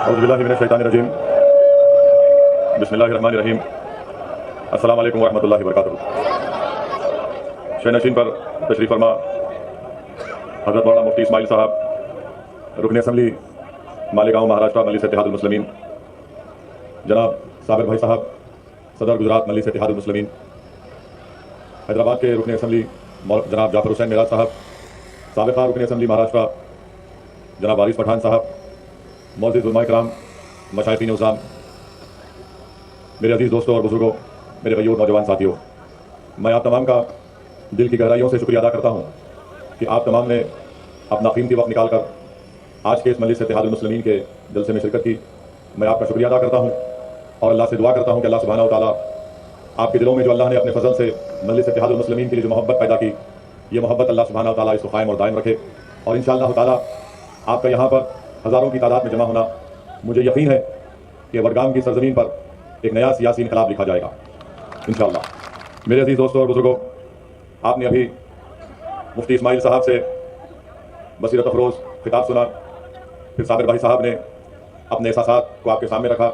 औज़ुबिल्लाहि मिनश्शैतानिर्रजीम बिस्मिल्लाहिर्रहमानिर्रहीम अस्सलामु अलैकुम वरहमतुल्लाहि वबरकातुहू। शहनशीन पर तशरीफ़ फरमा हज़रत मौलाना मुफ्ती इस्माइल साहब, रुकन असम्बली मालेगांव महाराष्ट्र मजलिस इत्तेहादुल मुस्लिमीन, जनाब साबिर भाई साहब, सदर गुजरात मजलिस इत्तेहादुल मुस्लिमीन, हैदराबाद के रुकन असम्बली जनाब जाफर हुसैन मेराज साहब, साबिक़ा रुकन असम्बली महाराष्ट्र जनाब वारिस पठान साहब, मौजूद उलमा इकराम, मशाइखीन उज़्ज़ाम, मेरे अजीज़ दोस्तों और बुज़ुर्गों, मेरे भाइयों नौजवान साथियों, मैं आप तमाम का दिल की गहराइयों से शुक्रिया अदा करता हूँ कि आप तमाम ने अपना कीमती वक्त निकाल कर आज के इस मजलिस इत्तेहादुल मुस्लिमीन के जलसे में शिरकत की। मैं आपका शुक्रिया अदा करता हूँ और अल्लाह से दुआ करता हूँ कि अल्लाह सुब्हानहू व तआला आपके दिलों में जो अल्लाह ने अपने फजल से मजलिस इत्तेहादुल मुस्लिमीन के लिए जो मोहब्बत पैदा की, ये मोहब्बत अल्लाह सुब्हानहू व तआला इसको कायम और दायम रखे। और इंशाअल्लाह ताला आपका यहाँ पर हज़ारों की तादाद में जमा होना, मुझे यकीन है कि वडगाम की सरजमीन पर एक नया सियासी इनकलाब लिखा जाएगा इंशाअल्लाह। मेरे अजीज़ दोस्तों और बुजुर्गों, आपने अभी मुफ्ती इस्माइल साहब से बसीरत अफरोज़ खिताब सुना, फिर साबिर भाई साहब ने अपने एहसासात को आपके सामने रखा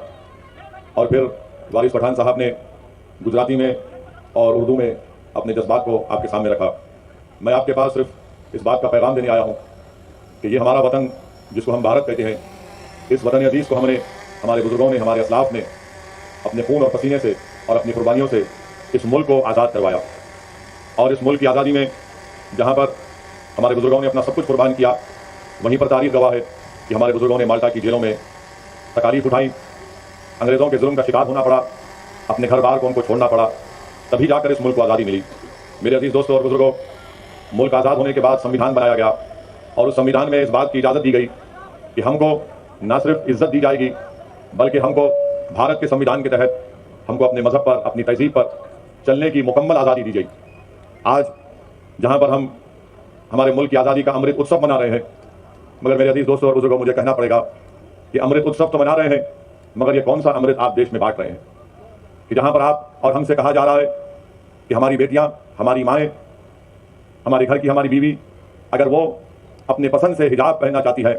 और फिर वारिस पठान साहब ने गुजराती में और उर्दू में अपने जज्बात को आपके सामने रखा। मैं आपके पास सिर्फ इस बात का पैगाम देने आया हूँ कि ये हमारा वतन जिसको हम भारत कहते हैं, इस वतन अजीज़ को हमने, हमारे बुजुर्गों ने, हमारे असलाफ ने अपने खून और पसीने से और अपनी कुर्बानियों से इस मुल्क को आज़ाद करवाया। और इस मुल्क की आज़ादी में जहाँ पर हमारे बुजुर्गों ने अपना सब कुछ कुर्बान किया, वहीं पर तारीख़ गवाह है कि हमारे बुजुर्गों ने माल्टा की जेलों में तकालीफ उठाई, अंग्रेज़ों के जुल्म का शिकार होना पड़ा, अपने घर बार को उनको छोड़ना पड़ा, तभी जाकर इस मुल्क को आज़ादी मिली। मेरे अजीज़ दोस्तों और बुजुर्गों, मुल्क आज़ाद होने के बाद संविधान बनाया गया और उस संविधान में इस बात की इजाज़त दी गई कि हमको न सिर्फ इज्जत दी जाएगी, बल्कि हमको भारत के संविधान के तहत हमको अपने मज़हब पर, अपनी तहज़ीब पर चलने की मुकम्मल आज़ादी दी गई। आज जहाँ पर हम हमारे मुल्क की आज़ादी का अमृत उत्सव मना रहे हैं, मगर मेरे अजीज़ दोस्तों और बुजुर्गों, मुझे कहना पड़ेगा कि अमृत उत्सव तो मना रहे हैं, मगर ये कौन सा अमृत आप देश में बांट रहे हैं कि जहाँ पर आप और हमसे कहा जा रहा है कि हमारी बेटियाँ, हमारी माएँ, हमारे घर की हमारी बीवी अगर वो अपने पसंद से हिजाब पहनना चाहती है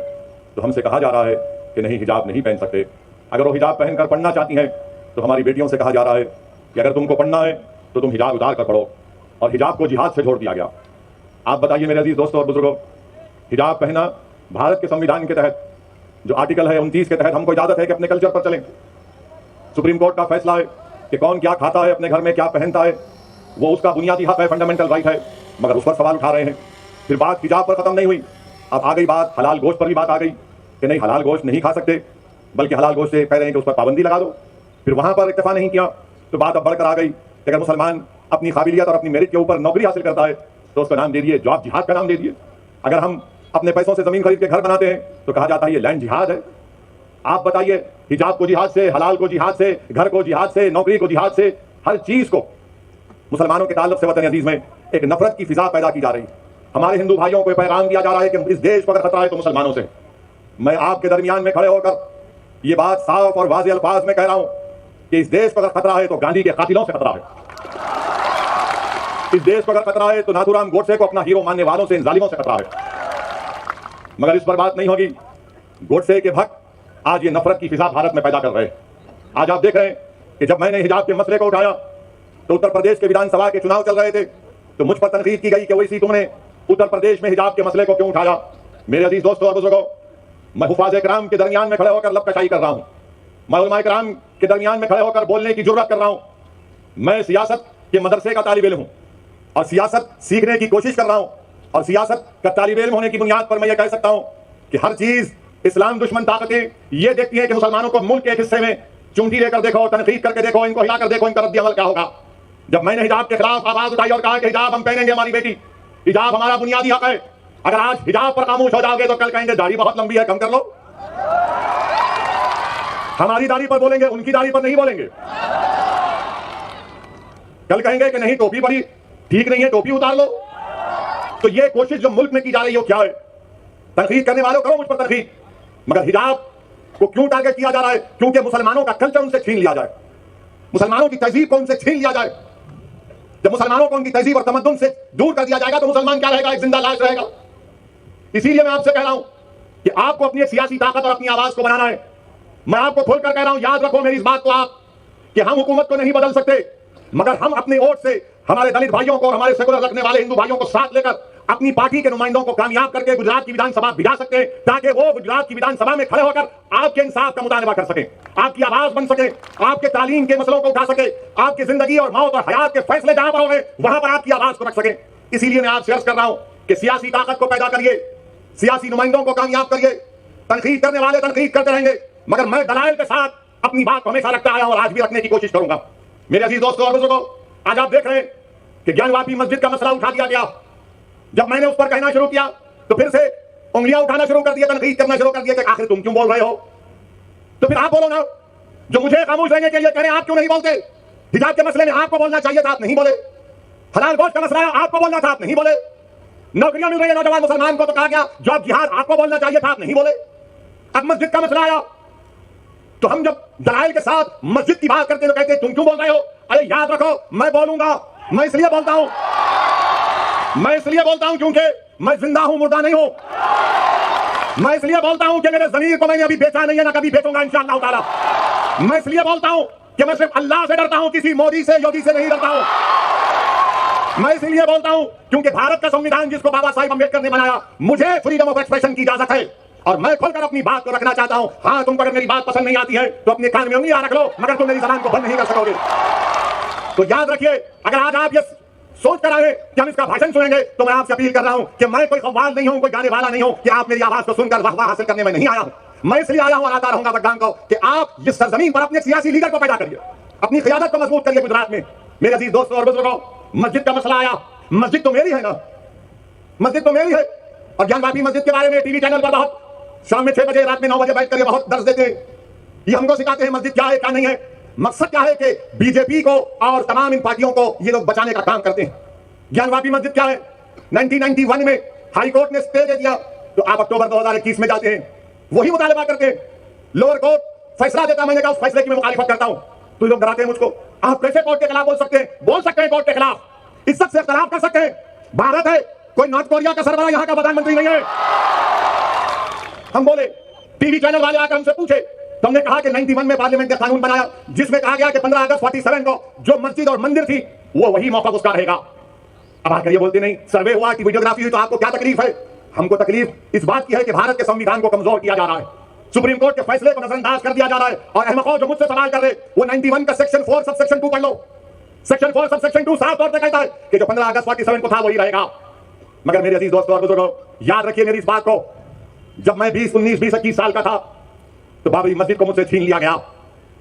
तो हमसे कहा जा रहा है कि नहीं, हिजाब नहीं पहन सकते। अगर वो हिजाब पहनकर पढ़ना चाहती हैं तो हमारी बेटियों से कहा जा रहा है कि अगर तुमको पढ़ना है तो तुम हिजाब उतार कर पढ़ो, और हिजाब को जिहाद से जोड़ दिया गया। आप बताइए मेरे अजीज़ दोस्तों और बुजुर्गों, हिजाब पहना भारत के संविधान के तहत जो आर्टिकल है 29 के तहत हमको इजाज़त है कि अपने कल्चर पर चलें। सुप्रीम कोर्ट का फैसला है कि कौन क्या खाता है, अपने घर में क्या पहनता है, वो उसका बुनियादी हक है, फंडामेंटल राइट है, मगर उस पर सवाल उठा रहे हैं। फिर बात हिजाब पर ख़त्म नहीं हुई, अब आ गई बात हलाल गोश्त पर भी बात आ गई कि नहीं, हलाल गोश्त नहीं खा सकते, बल्कि हलाल गोश्त से कह रहे हैं कि उस पर पाबंदी लगा दो। फिर वहाँ पर इत्तेफाक नहीं किया तो बात अब बढ़कर आ गई कि अगर मुसलमान अपनी काबिलियत और अपनी मेरिट के ऊपर नौकरी हासिल करता है तो उसका नाम दे दिए जॉब जिहाद का नाम दे दिए। अगर हम अपने पैसों से ज़मीन खरीद के घर बनाते हैं तो कहा जाता है ये लैंड जिहाद है। आप बताइए, हिजाब को जिहाद से, हलाल को जिहाद से, घर को जिहाद से, नौकरी को जिहाद से, हर चीज़ को मुसलमानों के ताल्लुक से वतन अजीज़ में एक नफरत की फिजा पैदा की जा रही है। हमारे हिंदू भाइयों को पैगाम दिया जा रहा है कि इस देश को अगर खतरा है तो मुसलमानों से। मैं आपके दरमियान में खड़े होकर ये बात साफ और वाज़ेह अल्फाज में कह रहा हूं कि इस देश को अगर खतरा है तो गांधी के कातिलों से खतरा है। इस देश को अगर खतरा है तो नाथूराम गोडसे को अपना हीरो मानने वालों से, इन जालिमों से खतरा है। मगर इस पर बात नहीं होगी। गोडसे के भक्त आज ये नफरत की फिजा भारत में पैदा कर रहे हैं। आज आप देख रहे हैं कि जब मैंने हिजाब के मसले को उठाया तो उत्तर प्रदेश के विधानसभा के चुनाव चल रहे थे तो मुझ पर तनकीद की गई कि वैसी तुमने उत्तर प्रदेश में हिजाब के मसले को क्यों उठाया। मेरे अजीज दोस्तों और बुजुर्गों, मैं हुफाज़ इकराम के दरमियान में खड़े होकर लबकशाई कर रहा हूं, मैं उलमा इकराम के दरमियान में खड़े होकर बोलने की जुर्रत कर रहा हूं। मैं सियासत के मदरसे का तालिब इल्म हूं और सियासत सीखने की कोशिश कर रहा हूं, और सियासत का तालिब इल्म होने की बुनियाद पर मैं ये कह सकता हूं कि हर चीज इस्लाम दुश्मन ताकतें ये देखती हैं कि मुसलमानों को मुल्क के एक हिस्से में चुंटी लेकर देखो, तनकीद करके देखो, इनको हिला कर देखो, इनका रद्द अमल क्या होगा। जब मैंने हिजाब के खिलाफ आवाज उठाई और कहा कि हिजाब हम पहनेंगे, हमारी बेटी, हिजाब हमारा बुनियादी हक है, अगर आज हिजाब पर खामोश हो जाओगे तो कल कहेंगे दाढ़ी बहुत लंबी है, कम कर लो। हमारी दाढ़ी पर बोलेंगे, उनकी दाढ़ी पर नहीं बोलेंगे। कल कहेंगे कि नहीं, टोपी बड़ी ठीक नहीं है, टोपी उतार लो। तो ये कोशिश जो मुल्क में की जा रही है क्या है? तनकीद करने वालों करो मुझ पर तनकीद, मगर हिजाब को क्यों टारगेट किया जा रहा है? क्योंकि मुसलमानों का कल्चर उनसे छीन लिया जाए, मुसलमानों की तहजीब को उनसे छीन लिया जाए। जब मुसलमानों को उनकी तहजीब और तमद्दुन से दूर कर दिया जाएगा तो मुसलमान क्या रहेगा? एक जिंदा लाश रहेगा। इसीलिए मैं आपसे कह रहा हूं कि आपको अपनी एक सियासी ताकत और अपनी आवाज को बनाना है। मैं आपको खोलकर कह रहा हूं, याद रखो मेरी इस बात को आप, कि हम हुकूमत को नहीं बदल सकते, मगर हम अपने वोट से हमारे दलित भाइयों को और हमारे सेकुलर रखने वाले हिंदू भाइयों को साथ लेकर अपनी पार्टी के नुमाइंदों को कामयाब करके गुजरात की विधानसभा भिजा सकते हैं, ताकि वो गुजरात की विधानसभा में खड़े होकर आपके इंसाफ का मुतालबा कर सके, आपकी आवाज बन सके, आपके तालीम के मसलों को उठा सके, आपकी जिंदगी और मौत और हयात के फैसले जहां पर होंगे वहां पर आपकी आवाज को रख सके। इसीलिए मैं आपसे अर्ज कर रहा हूं कि सियासी ताकत को पैदा करिए, सियासी नुमाइंदों को कामयाब करिए। तनकीद करने वाले तनकीद करते रहेंगे, मगर मैं दलाइल के साथ अपनी बात को हमेशा रखता आया और आज भी रखने की कोशिश करूंगा। मेरे अजीज दोस्तों और बुजुर्गों, आज आप देख रहे हैं कि ज्ञानवापी मस्जिद का मसला उठा दिया गया। जब मैंने उस पर कहना शुरू किया तो फिर से उंगलियां उठाना शुरू कर दिया, तनकीद करना शुरू कर दिया कि आखिर तुम क्यों बोल रहे हो। तो फिर आप बोलो ना, जो मुझे खामोश रहने के लिए कह रहे हैं आप क्यों नहीं बोलते। हिजाब के मसले में आपको बोलना चाहिए था, आप नहीं बोले। हलाल गोश्त का मसला है, आपको बोलना था, आप नहीं बोले। नौकरियां मिल रही है नौजवान मुसलमान को तो कहा गया जॉब जिहाद, आपको बोलना चाहिए था, आप नहीं बोले। अब मस्जिद का मसला आया तो हम जब दलाइल के साथ मस्जिद की बात करते तो कहते तुम क्यों बोल रहे हो। अरे याद रखो, मैं बोलूंगा, मैं इसलिए बोलता हूं क्योंकि मैं जिंदा हूं, मुर्दा नहीं हूं। मैं इसलिए बोलता हूं कि मेरे ज़मीर को मैंने अभी बेचा नहीं है, ना कभी बेचूंगा इंशाअल्लाह ताला। मैं इसलिए बोलता हूं कि मैं सिर्फ अल्लाह से डरता हूं, किसी मोदी से योगी से नहीं डरता हूं। मैं इसलिए बोलता हूं क्योंकि भारत का संविधान जिसको बाबा साहिब अम्बेडकर ने बनाया, मुझे फ्रीडम ऑफ एक्सप्रेशन की इजाजत है और मैं खोलकर अपनी बात को रखना चाहता हूं। हाँ, तुमको अगर मेरी बात पसंद नहीं आती है तो अपने कान में उंगलियां रख लो, मगर तुम मेरी ज़बान को बंद नहीं कर सकोगे। तो याद रखिए, अगर आज आप ये सोच कर आए कि हम इसका भाषण सुनेंगे तो मैं आपसे अपील कर रहा हूं कि मैं कोई कव्वाल नहीं हूं, कोई गाने वाला नहीं हूं, कि आप मेरी आवाज को सुनकर वाह हासिल करने में नहीं आया हूं। मैं इसलिए आया हूं और आता रहूंगा बगदान को कि आप जिस सरजमीन पर अपने सियासी लीडर को पैदा करिए, अपनी क़ियादत को मजबूत करिए गुजरात में। मेरे अजीज दोस्तों और बुजुर्गों, मस्जिद का मसला आया, मस्जिद तो मेरी है ना, मस्जिद तो मेरी है। और ज्ञानवापी मस्जिद के बारे में टीवी चैनल पर बहुत शाम में 6 बजे, रात में 9 बजे बैठ कर बहुत दर्ज देते हैं। ये हमको सिखाते हैं मस्जिद क्या है क्या नहीं है। मकसद क्या है कि बीजेपी को और तमाम इन पार्टियों को ये लोग बचाने का काम करते हैं। ज्ञानवापी मस्जिद क्या है, 1991 में हाई कोर्ट ने स्टे दे दिया, तो आप अक्टूबर 2021 में जाते हैं, वही मुतालबा करते हैं। लोअर कोर्ट फैसला देता, मैंने कहा उस फैसले की मैं मुखालिफत करता हूं, तो लोग डराते हैं मुझको। आप कैसे कोर्ट के खिलाफ बोल सकते हैं? बोल सकते हैं कोर्ट के खिलाफ, इज्जत से इख्तिलाफ कर सकते हैं। भारत है, कोई नॉर्थ कोरिया का सरबराह यहां का प्रधानमंत्री नहीं है। हम बोले, टीवी चैनल वाले आकर हमसे पूछे, तो हमने कहा कि 91 में पार्लियामेंट ने कानून बनाया जिसमें कहा गया कि 15 अगस्त 47 को जो मस्जिद और मंदिर थी वो वही मौका उसका रहेगा। अब आकर ये बोलते नहीं, सर्वे हुआ कि वीडियोग्राफी हुई तो आपको क्या तकलीफ है। हमको तकलीफ इस बात की है कि भारत के संविधान को कमजोर किया जा रहा है, सुप्रीम कोर्ट के फैसले को नजरअंदाज कर दिया जा रहा है। और अहमको जो मुझसे सवाल कर रहे, वो 91 का सेक्शन 4 सब सेक्शन 2 पढ़ लो। सेक्शन 4 सब सेक्शन 2 साफ तौर पर कहता है कि जो 15 अगस्त 47 को था वही रहेगा। मगर मेरे अजीज दोस्तों और बुजुर्गों, याद रखिए मेरी इस बात को, जब मैं 20-21 साल का था तो बाबरी मस्जिद को मुझसे छीन लिया गया।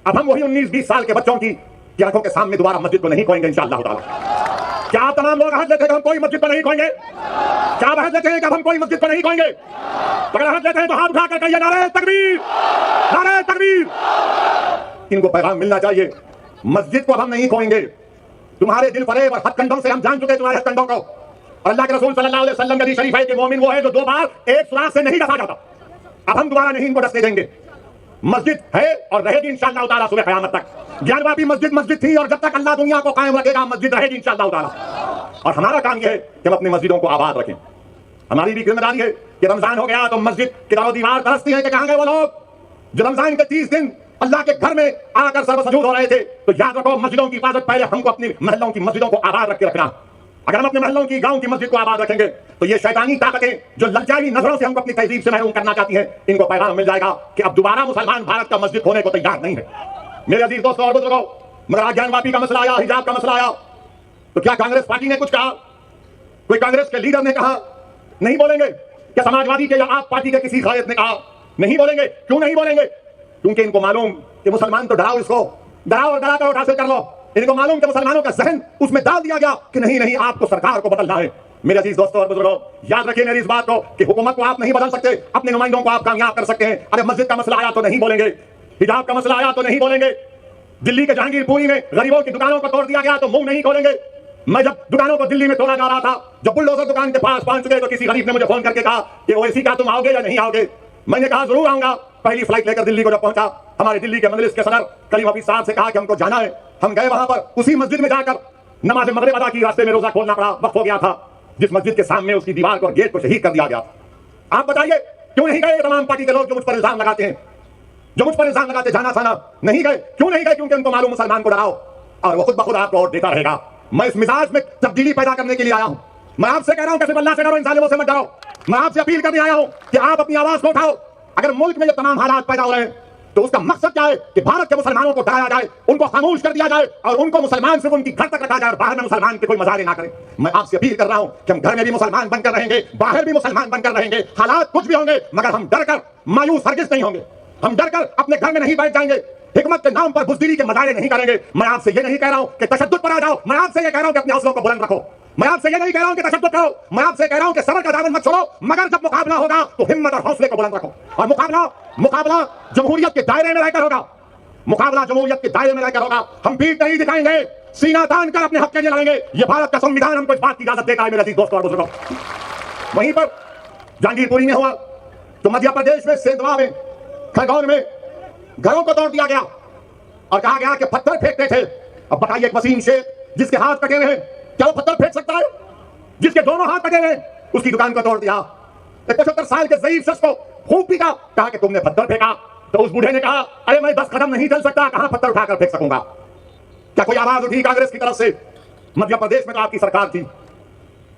अब हम वही 19-20 साल के बच्चों की आंखों के सामने दोबारा मस्जिद को नहीं खोएंगे इंशाअल्लाह ताला। क्या आप तमाम लोग अहद लेते हैं कि हम कोई मस्जिद को नहीं खोएंगे? क्या आप अहद लेते हैं कि हम कोई मस्जिद को नहीं खोएंगे? अगर अहद लेते हैं तो हाथ उठाकर कहिए नारे तकबीर, नारे तकबीर। इनको पैगाम मिलना चाहिए, मस्जिद को हम नहीं खोएंगे। तुम्हारे दिल फरेब और हथकंडों से हम जान चुके तुम्हारे हथकंडों को। अल्लाह के रसूल सल्लल्लाहु अलैहि वसल्लम की शरीफ है कि मोमिन वो है जो 2 बार एक सुराख से नहीं डसा जाता। अब हम दोबारा नहीं इनको डसने देंगे। मस्जिद है और रहेगी इंशाअल्लाह ताला सुबह क़यामत तक। ज्ञानवापी मस्जिद मस्जिद थी और जब तक अल्लाह दुनिया को कायम रखेगा मस्जिद रहेगी इंशाअल्लाह ताला। और हमारा काम यह है कि हम अपनी मस्जिदों को आबाद रखें। हमारी भी जिम्मेदारी है कि रमजान हो गया तो मस्जिद की दारो दीवार तरसती है कि कहां गए वो लोग जो रमजान के 30 दिन अल्लाह के घर में आकर सर्वसजूद हो रहे थे। तो याद रखो, मस्जिदों की हिफाजत पहले हमको अपनी महल्लों की मस्जिदों को आबाद रख के रखना। अगर हम अपने महल्लों की गांव की मस्जिद को आबाद रखेंगे तो ये शैतानी ताकतें जो ललचाई नजरों से हमको अपनी तहजीब से महरूम करना चाहती हैं, इनको पैगाम मिल जाएगा कि अब दोबारा मुसलमान भारत का मस्जिद खोने को तैयार नहीं है। मेरे अजीज दोस्तों और बुजुर्गों, मगर ज्ञानवापी का मसला आया, हिजाब का मसला आया, तो क्या कांग्रेस पार्टी ने कुछ कहा? कोई कांग्रेस के लीडर ने कहा? नहीं बोलेंगे। क्या समाजवादी के या आप पार्टी के किसी कायद ने कहा? नहीं बोलेंगे। क्यों नहीं बोलेंगे? क्योंकि इनको मालूम कि मुसलमान तो डराओ, इसको डराओ और डरा कर हासिल कर लो। इनको मालूम कि मुसलमानों का जहन उसमें डाल दिया गया कि नहीं नहीं आपको सरकार को बदलना है। मेरे अजीज दोस्तों और बुजुर्गों, याद रखिए मेरी इस बात को कि हुकूमत को आप नहीं बदल सकते, अपने नुमाइंदों को आप कामयाब कर सकते हैं। अरे मस्जिद का मसला आया तो नहीं बोलेंगे, हिजाब का मसला आया तो नहीं बोलेंगे, दिल्ली के जहांगीरपुरी में गरीबों की दुकानों को तोड़ दिया गया तो मुंह नहीं खोलेंगे। मैं जब दुकानों को दिल्ली में तोड़ा जा रहा था, जब बुलडोजर दुकान के पास पहुंच गए तो किसी गरीब ने मुझे फोन करके कहा कि ओवैसी का तुम आओगे या नहीं आओगे? मैंने कहा जरूर आऊंगा। पहली फ्लाइट लेकर दिल्ली को जब पहुंचा, हमारे दिल्ली के मजलिस के सदर कलीम हफीज साहब से कहा कि हमको जाना है। हम गए वहां पर, उसी मस्जिद में जाकर नमाज मगरिब अदा की, रास्ते में रोजा खोलना पड़ा, वक्त हो गया था, जिस मस्जिद के सामने उसकी दीवार को और गेट को शहीद कर दिया गया। आप बताइए क्यों नहीं गए तमाम पार्टी के लोग जो मुझ पर इल्जाम लगाते हैं? जो मुझ पर इल्जाम लगाते जाना साना नहीं गए, क्यों नहीं गए? क्योंकि उनको मालूम मुसलमान को डराओ और वो खुद ब खुद आपको और देता रहेगा। मैं इस मिजाज में तब्दीली पैदा करने के लिए आया हूं। मैं आपसे कह रहा हूं कि सिर्फ अल्लाह से डरो, इन जालिमों से मत डरो। मैं आपसे अपील करने आया हूं कि आप अपनी आवाज को उठाओ। अगर मुल्क में ये तमाम हालात पैदा हो रहे हैं तो उसका मकसद क्या है कि भारत के मुसलमानों को डराया जाए, उनको खामोश कर दिया जाए और उनको मुसलमान सिर्फ उनकी घर तक रखा जाए और बाहर में मुसलमान के कोई मजारे ना करें। मैं आपसे अपील कर रहा हूं कि हम घर में भी मुसलमान बनकर रहेंगे, बाहर भी मुसलमान बनकर रहेंगे। हालात कुछ भी होंगे मगर हम डरकर मायूस हरगिज नहीं होंगे। हम डरकर अपने घर में नहीं बैठ जाएंगे, हिकमत के नाम पर बुज़दिली के मजारे नहीं करेंगे। मैं आपसे ये नहीं कह रहा हूं कि तशद्दुद पर आ जाओ, मैं आपसे ये कह रहा हूं कि अपने हौसलों को बुलंद रखो। मैं आपसे ये नहीं कह रहा हूं कि तशद्दुद करो, मैं आपसे कह रहा हूं कि सब्र का दामन मत छोड़ो, मगर जब मुकाबला होगा तो हिम्मत और हौसले को बुलंद रखो। और मुकाबला जमहूरियत के दायरे में रहकर होगा, मुकाबला जमहूरियत के दायरे में रहकर होगा। हम पीठ नहीं दिखाएंगे, सीना तान कर अपने हक के लिए लड़ेंगे। ये भारत का संविधान हमको इस बात की इजाजत देता है मेरे अजीज दोस्तों और बुजुर्गों। वहीं पर जहांगीरपुरी में हुआ तो मध्य प्रदेश में सेंधवा में खरगोन में घरों को तोड़ दिया गया और कहा गया कि पत्थर फेंकते थे। अब बताइए, एक वसीम शेख जिसके हाथ कटे हुए हैं, क्या वो पत्थर फेंक सकता है? जिसके दोनों हाथ कटे हुए उसकी दुकान को तोड़ दिया। 75 साल के ज़ईफ शख्स को खूब पीटा, कहा कि तुमने पत्थर फेंका। तो उस बूढ़े ने कहा, अरे मैं 10 कदम नहीं चल सकता, कहां पत्थर उठाकर फेंक सकूंगा? क्या कोई आवाज उठी कांग्रेस की तरफ से? मध्य प्रदेश में तो आपकी सरकार थी,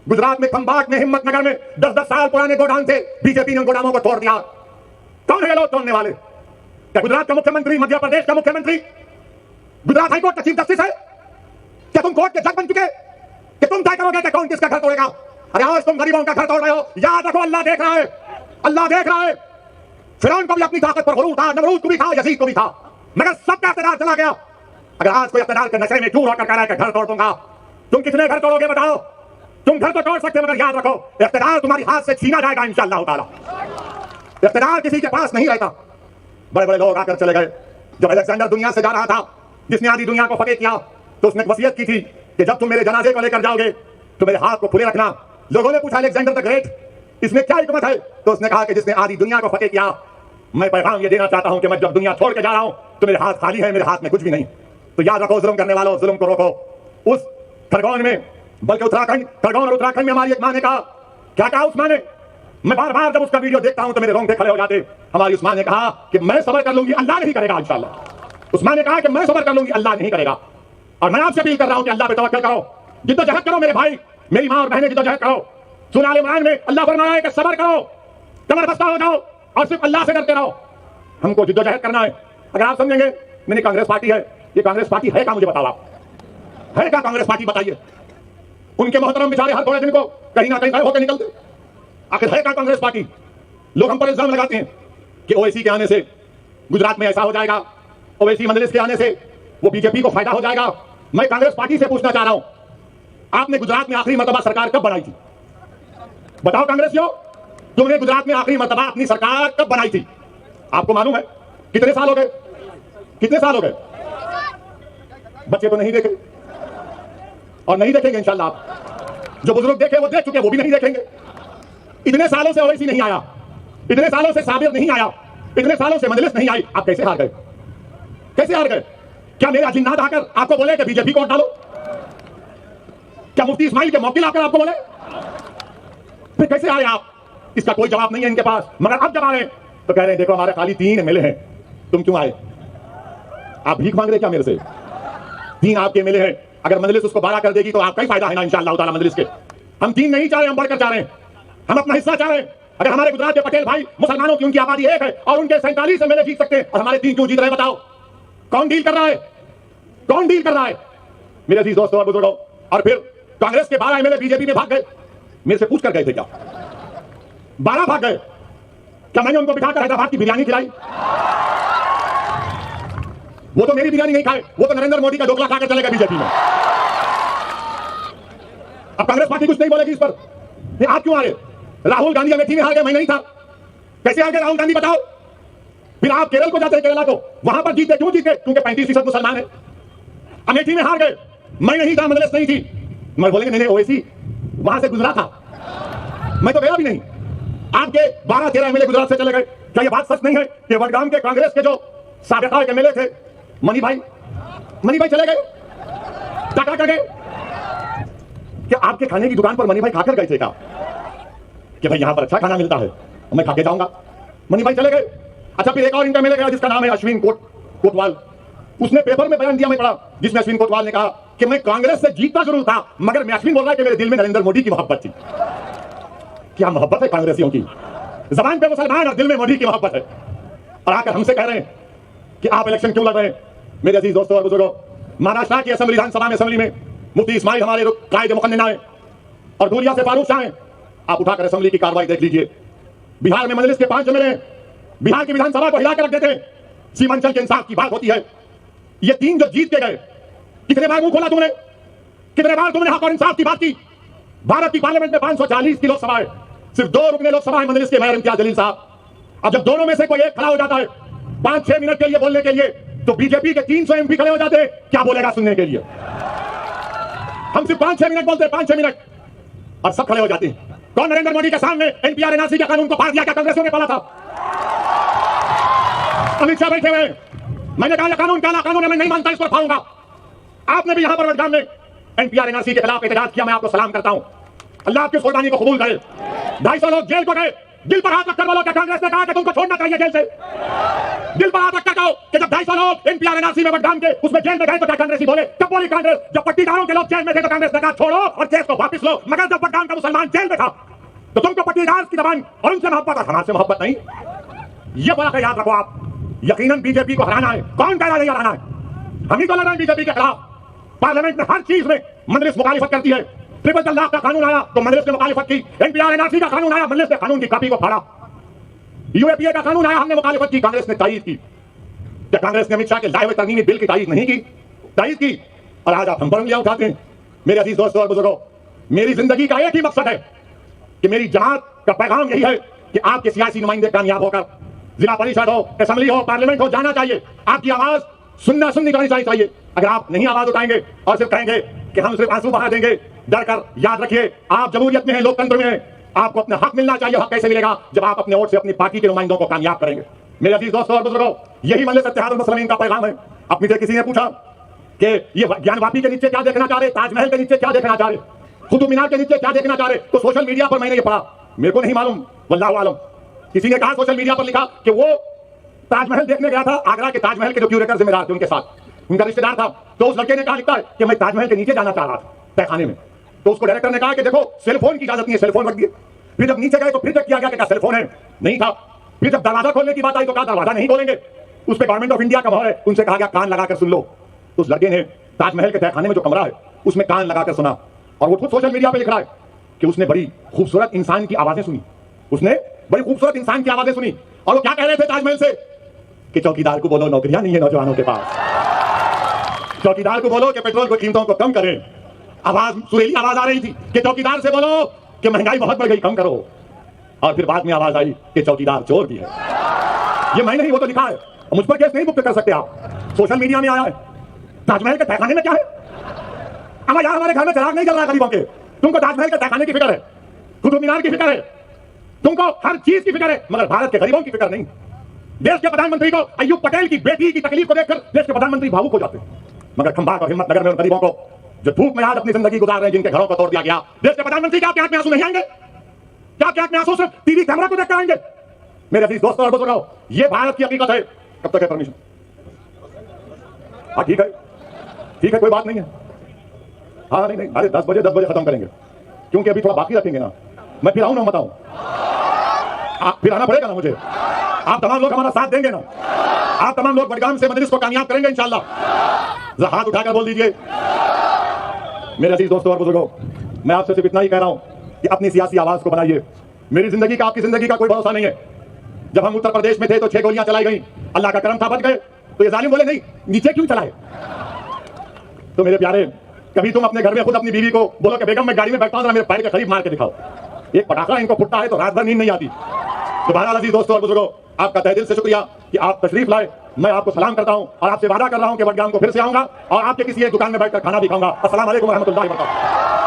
गुजरात में खंबाट में हिम्मतनगर में 10-10 साल पुराने गोडाउन थे, बीजेपी ने उन गोदामों को तोड़ दिया। कौन है लोग तोड़ने वाले? क्या गुजरात का मुख्यमंत्री, मध्य प्रदेश का मुख्यमंत्री, गुजरात हाईकोर्ट का चीफ जस्टिस है? क्या तुम कोर्ट के जज बन चुके कि तुम तय करोगे कि कौन किसका घर तोड़ेगा? अरे आज तुम गरीबों का घर तोड़ रहे हो, याद रखो अल्लाह देख रहा है, अल्लाह देख रहा है। फिरौन को भी अपनी ताकत पर गुरूर था, नमरूद को भी था, यजीद को भी था, मगर सबका इख्तियार चला गया। अगर आज कोई इख्तियार के नशे में चूर होकर कह रहा है कि घर तोड़ दूंगा, तुम कितने घर तोड़ोगे बताओ? तुम घर तो तोड़ सकते हो मगर याद रखो इख्तियार तुम्हारी हाथ से छीना जाएगा इंशाअल्लाह ताला। इख्तियार किसी के पास नहीं रहता। बड़े बड़े लोग आकर चले गए। जब अलेक्जेंडर दुनिया से जा रहा था, जिसने आधी दुनिया को फतेह किया, तो उसने वसीयत की थी कि जब तुम मेरे जनाजे को लेकर जाओगे तो मेरे हाथ को खुले रखना। लोगों ने पूछा, अलेक्जेंडर द ग्रेट इसमें क्या हिकमत है? तो उसने कहा कि जिसने आधी दुनिया को फतेह किया, मैं पैगाम ये देना चाहता हूं कि मैं जब दुनिया छोड़ के जा रहा हूं तो मेरे हाथ खाली है, मेरे हाथ में कुछ भी नहीं। तो याद रखो, जुल्म करने वालों, जुल्म को रोको। उस खरगोन में, बल्कि उत्तराखंड, खरगोन और उत्तराखंड में हमारी एक मां ने कहा, क्या कहा उस मां ने? मैं बार बार जब उसका वीडियो देखता हूं तो मेरे रोंगटे खड़े हो जाते। हमारी उस मां ने कहा कि मैं सब्र कर लूंगी, अल्लाह नहीं करेगा इंशाअल्लाह। उस मां ने कहा कि मैं सब्र कर लूंगी, अल्लाह नहीं करेगा। और मैं आपसे अपील कर रहा हूं कि अल्लाह पे तवक्कल करो, जिद्दोजहद करो मेरे भाई, मेरी मां और बहनें, जिद्दोजहद करो। सूरह आल इमरान में अल्लाह फरमाया है कि सब्र करो, कमर बस्ता हो जाओ और सिर्फ अल्लाह से डरते रहो। हमको जिद्दोजहद करना है। अगर आप समझेंगे मेरी कांग्रेस पार्टी है, ये कांग्रेस पार्टी है क्या? मुझे बताओ, आप है क्या कांग्रेस पार्टी? बताइए। उनके मोहतरम बेचारे हर थोड़े दिन को कहीं ना कहीं होकर निकलते। आखिर है क्या कांग्रेस पार्टी? लोग हम पर इल्जाम लगाते हैं कि ओवैसी के आने से गुजरात में ऐसा हो जाएगा, ओवैसी मजलिस के आने से वो बीजेपी को फायदा हो जाएगा। मैं कांग्रेस पार्टी से पूछना चाह रहा हूं, आपने गुजरात में आखिरी मर्तबा सरकार कब बनाई थी? बताओ कांग्रेसियों, तुमने गुजरात में आखिरी मर्तबा अपनी सरकार कब बनाई थी? आपको मालूम है? कितने साल हो गए? कितने साल हो गए? बच्चे तो नहीं देखे और नहीं देखेंगे इंशाअल्लाह। आप जो बुजुर्ग देखे वो देख चुके, वो भी नहीं देखेंगे। इतने सालों से ओवैसी नहीं आया, इतने सालों से साबिर नहीं आया, इतने सालों से मजलिस नहीं आई। आप कैसे हार गए? कैसे हार गए? क्या मेरे जिन्नात आकर आपको बोले कि बीजेपी को वोट डालो? क्या मुफ्ती इस्माइल के मौकिल आकर आपको बोले? फिर कैसे आए आप? इसका कोई जवाब नहीं है इनके पास। मगर अब जब आ रहे हैं तो कह रहे हैं देखो हमारे खाली 3 एमएलए हैं, तुम क्यों आए? आप भीख मांग रहे क्या मेरे से? 3 आपके एमएलए हैं, अगर मजलिस उसको 12 कर देगी तो आपका ही फायदा है ना इंशाअल्लाह ताला मजलिस के। हम 3 नहीं चाह रहे, हम बढ़कर चाह रहे हैं, हम अपना हिस्सा चाह रहे हैं। अगर हमारे गुजरात के पटेल भाई मुसलमानों की उनकी आबादी 1 है और उनके 47 एमएलए जीत सकते हैं और हमारे 3 क्यों जीत रहे हैं? बताओ कौन डील कर रहा है? कौन डील कर रहा है? मेरे अजीज दोस्तों और बुजुर्गों, और फिर कांग्रेस के 12 एमएलए बीजेपी में भाग गए। मेरे से पूछ कर गए थे क्या? 12 भाग गए। क्या मैंने उनको बिठाकर हैदराबाद की बिरयानी खिलाई? वो तो मेरी बिरयानी नहीं खाए, वो तो नरेंद्र मोदी का ढोकला खाकर चले गए बीजेपी में। अब कांग्रेस पार्टी कुछ नहीं बोलेगी इस पर। आप क्यों आ रहे? राहुल गांधी अमेठी में हार गए, मैं नहीं था। कैसे हार गए राहुल गांधी बताओ? फिर आप केरल को जाते हैं, केरला को, वहां पर जीते। क्यों जीते? क्योंकि 35% मुसलमान है। अमेठी में हार गए, मैं नहीं था, मजलिस नहीं थी। मैं बोलेंगे नहीं ओवैसी वहां से गुजरा था, मैं तो गया भी नहीं। आपके 12-13 एमएलए गुजरात से चले गए। क्या यह बात सच नहीं है कि वडगाम के कांग्रेस के जो साबिका एमएलए थे मनी भाई चले गए? क्या कर गए? क्या आपके खाने की दुकान पर मनी भाई खाकर गए थे क्या कि भाई यहां पर अच्छा खाना मिलता है, मैं खा के जाऊंगा? मनी भाई चले गए। अच्छा, फिर एक और इनका मिल गया जिसका नाम है अश्विन कोटवाल। उसने पेपर में बयान दिया, मैं पढ़ा, जिसमें अश्विन कोटवाल ने कहा कि मैं कांग्रेस से जीतता जरूर था, मगर मैं अश्विन बोल रहा है कि मेरे दिल में नरेंद्र मोदी की मोहब्बत थी। क्या मोहब्बत है कांग्रेसियों की, जबान पे मुसलमान और दिल में मोदी की मोहब्बत है। और आकर हमसे कह रहे हैं कि आप इलेक्शन क्यों लड़ रहे हैं। मेरे अजीज दोस्तों और बुजुर्गों, महाराष्ट्र की असेंबली विधानसभा में असेंबली में मुफ्ती इस्माइल हमारे कायदे मुकन्निन आए और धूलिया से फारूक शाह हैं। आप उठाकर असेंबली की कार्रवाई देख लीजिए। बिहार में मजलिस के 5 एमएलए बिहार की विधानसभा को हिला कर रख देते हैं। सीमांचल के इंसाफ की बात होती है। ये 3 जो जीत के गए, कितने बार मुंह खोला तुमने, कितने बार तुमने हक और इंसाफ की बात की। भारत की पार्लियामेंट में 540 की लोकसभा है, सिर्फ 2 रुकने लोकसभा है मजलिस के मेयर इम्तियाज जलील साहब। अब जब दोनों में से कोई एक खड़ा हो जाता है 5-6 मिनट के लिए बोलने के लिए, तो बीजेपी के 300 एमपी खड़े हो जाते हैं, क्या बोलेगा सुनने के लिए। हम सिर्फ 5-6 मिनट बोलते हैं, 5-6 मिनट, और सब खड़े हो जाते हैं। कौन नरेंद्र मोदी के सामने एनपीआर एनआरसी के कानून को पास किया? क्या कांग्रेसियों ने पाला था? अमित शाह बैठे हुए, मैंने कहा कानून काला कानून है, मैं नहीं मानता, इस पर फाऊंगा। आपने भी यहां पर वडगाम में एनपीआर एनआरसी के खिलाफ एहतजाज किया, मैं आपको सलाम करता हूं। अल्लाह आपकी कुर्बानी को कबूल करे। 250 लोग जेल को गए। दिल पर हाथ रखकर बोलो, क्या कांग्रेस ने कहा कि तुमको छोड़ना चाहिए जेल से? दिल पर हाथ रखकर कहो कि जब 250 लोग एनपीआर एनआरसी में वडगाम के उसमें जेल में गए तो क्या कांग्रेसी बोले? कब बोली कांग्रेस? जब पट्टीदारों के लोग जेल में थे तो कांग्रेस ने कहा छोड़ो और केस को वापस लो। मगर जब वडगाम का मुसलमान जेल में था तो तुमको पट्टीदार की जबान और उनसे मोहब्बत और हमारे से मोहब्बत नहीं। ये बड़ा याद रखो आप। यकीनन बीजेपी को हराना है। कौन कह रहा है हराना है? हम ही तो लड़ रहे हैं बीजेपी के खिलाफ। पार्लियामेंट में हर चीज में मजलिस मुखालिफत करती है। ट्रिपल तलाक का कानून आया तो मजलिस ने मुखालिफत की। एनपीआर एनआरसी का कानून आया, मजलिस ने कानून की कॉपी को फाड़ा। यूएपीए का कानून आया, हमने मुखालिफत की, कांग्रेस ने तायीद की। क्या कांग्रेस ने अमित शाह के लाए हुए तरमीमी बिल की तायीद नहीं की? तायीद की। और आज आप हम पर उंगलियां उठाते हैं। मेरे अजीज दोस्तों और बुजुर्गों, मेरी जिंदगी का एक ही मकसद है कि मेरी जमात का पैगाम यही है कि आपके सियासी नुमाइंदे कामयाब होकर जिला परिषद हो, असेंबली हो, पार्लियामेंट हो, जाना चाहिए। आपकी आवाज सुननी चाहिए। अगर आप नहीं आवाज उठाएंगे और सिर्फ कहेंगे कि हम सिर्फ आंसू बहा देंगे, डर कर, याद रखिए आप जमहूरियत में हैं, लोकतंत्र में हैं। आपको अपना हक मिलना चाहिए। हक कैसे मिलेगा? जब आप अपने वोट से अपनी पार्टी के नुमाइंदों को कामयाब करेंगे। मेरे अजीज दोस्तों और बुजुर्गों, यही मजलिस इत्तेहादुल मुस्लिमीन का पैगाम है। अपनी से किसी ने पूछा कि ये ज्ञानवापी के नीचे क्या देखना चाह रहे, ताजमहल के नीचे क्या देखना चाह रहे, कुतुब मीनार के नीचे क्या देखना चाह रहे, तो सोशल मीडिया पर मैंने ये पढ़ा, मेरे को नहीं मालूम, वल्लाहु आलम। किसी ने कहा सोशल मीडिया पर लिखा कि वो ताजमहल देखने गया था, आगरा के ताजमहल के जो क्यूरेटर जिम्मेदार थे उनके साथ, उनका रिश्तेदार था। तो उस लड़के ने कहा, लिखता है कि मैं ताजमहल के नीचे जाना चाह रहा था तहखाने में। तो उसको डायरेक्टर ने कहा कि देखो सेलफोन की इजाजत नहीं है, सेलफोन रख दिए। फिर जब नीचे गए तो फिर चेक किया गया कि क्या सेलफोन है, नहीं था। फिर जब दरवाजा खोलने की बात आई तो कहा दरवाजा नहीं खोलेंगे, उस पर गवर्नमेंट ऑफ इंडिया का मोहर है। उनसे कहा गया कान लगाकर सुन लो। तो उस लड़के ने ताजमहल के तहखाने में जो कमरा है उसमें कान लगाकर सुना, और वो खुद सोशल मीडिया पे लिख रहा है कि उसने बड़ी खूबसूरत इंसान की आवाजें सुनी। उसने बड़ी खूबसूरत इंसान की आवाजें सुनी। और वो क्या कह रहे थे ताजमहल से कि चौकीदार को बोलो नौकरियां नहीं है नौजवानों के पास, चौकीदार को बोलो कि पेट्रोल की कीमतों को कम करें। आवाज, सुरीली आवाज आ रही थी कि चौकीदार से बोलो कि महंगाई बहुत बढ़ गई, कम करो। और फिर बाद में आवाज आई कि चौकीदार चोर भी है। ये मैं नहीं, वो तो लिखा है। मुझ पर केस नहीं बुक कर सकते आप, सोशल मीडिया में आया है। ताजमहल के तहखाने में क्या है? अब यार हमारे घर में चिराग नहीं जल रहा गरीबों के, तुमको ताजमहल के तहखाने की फिक्र है, कुतुब मीनार की फिक्र है, तुमको हर चीज की फिक्र है, मगर भारत के गरीबों की फिक्र नहीं। देश के प्रधानमंत्री को अय्यूब पटेल की बेटी की तकलीफ को देखकर देश के प्रधानमंत्री भावुक हो जाते हैं, मगर खंभात और हिम्मतनगर में उन गरीबों को जो धूप में आज अपनी जिंदगी गुजार रहे हैं, जिनके घरों को तोड़ दिया गया, देश के प्रधानमंत्री क्या आपके आंख में आंसू नहीं आएंगे? क्या आपके आंख में आंसू सिर्फ टीवी कैमरा को देखकर आएंगे? मेरे अजीज दोस्तों और बुजुर्गों, ये भारत की हकीकत है। कब तक है परमिशन? हाँ ठीक है, कोई बात नहीं है। हाँ नहीं, अरे 10 बजे खत्म करेंगे, क्योंकि अभी थोड़ा बाकी रखेंगे ना। मैं फिर आऊं ना, बताऊं, आप फिर आना पड़ेगा ना मुझे। आप तमाम लोग हमारा साथ देंगे ना? आप तमाम लोग वडगाम से मजलिस को कामयाब करेंगे इंशाअल्लाह? जरा हाथ उठाकर बोल दीजिए। मेरे अजीज दोस्तों और बुजुर्गों, मैं आपसे सिर्फ इतना ही कह रहा हूं कि अपनी सियासी आवाज को बनाइए। मेरी जिंदगी का, आपकी जिंदगी का कोई भरोसा नहीं है। जब हम उत्तर प्रदेश में थे तो 6 गोलियां चलाई गई, अल्लाह का करम था बच गए। तो ये जालिम बोले नहीं, नीचे क्यों चलाए? तो मेरे प्यारे, कभी तुम अपने घर में खुद अपनी बीवी को बोलो कि बेगम मैं गाड़ी में बैठता हूं, मेरे पैर के करीब मार के दिखाओ। एक पटाखा इनको फुटता है तो रात भर नींद नहीं आती। तो बहरहाल अजीज दोस्तों और बुजुर्गों, आपका तहे दिल से शुक्रिया कि आप तशरीफ लाए। मैं आपको सलाम करता हूं और आपसे वादा कर रहा हूं कि वडगाम को फिर से आऊंगा और आपके किसी एक दुकान में बैठकर खाना भी खाऊंगा। अस्सलाम वालेकुम व रहमतुल्लाहि व बरकातहू।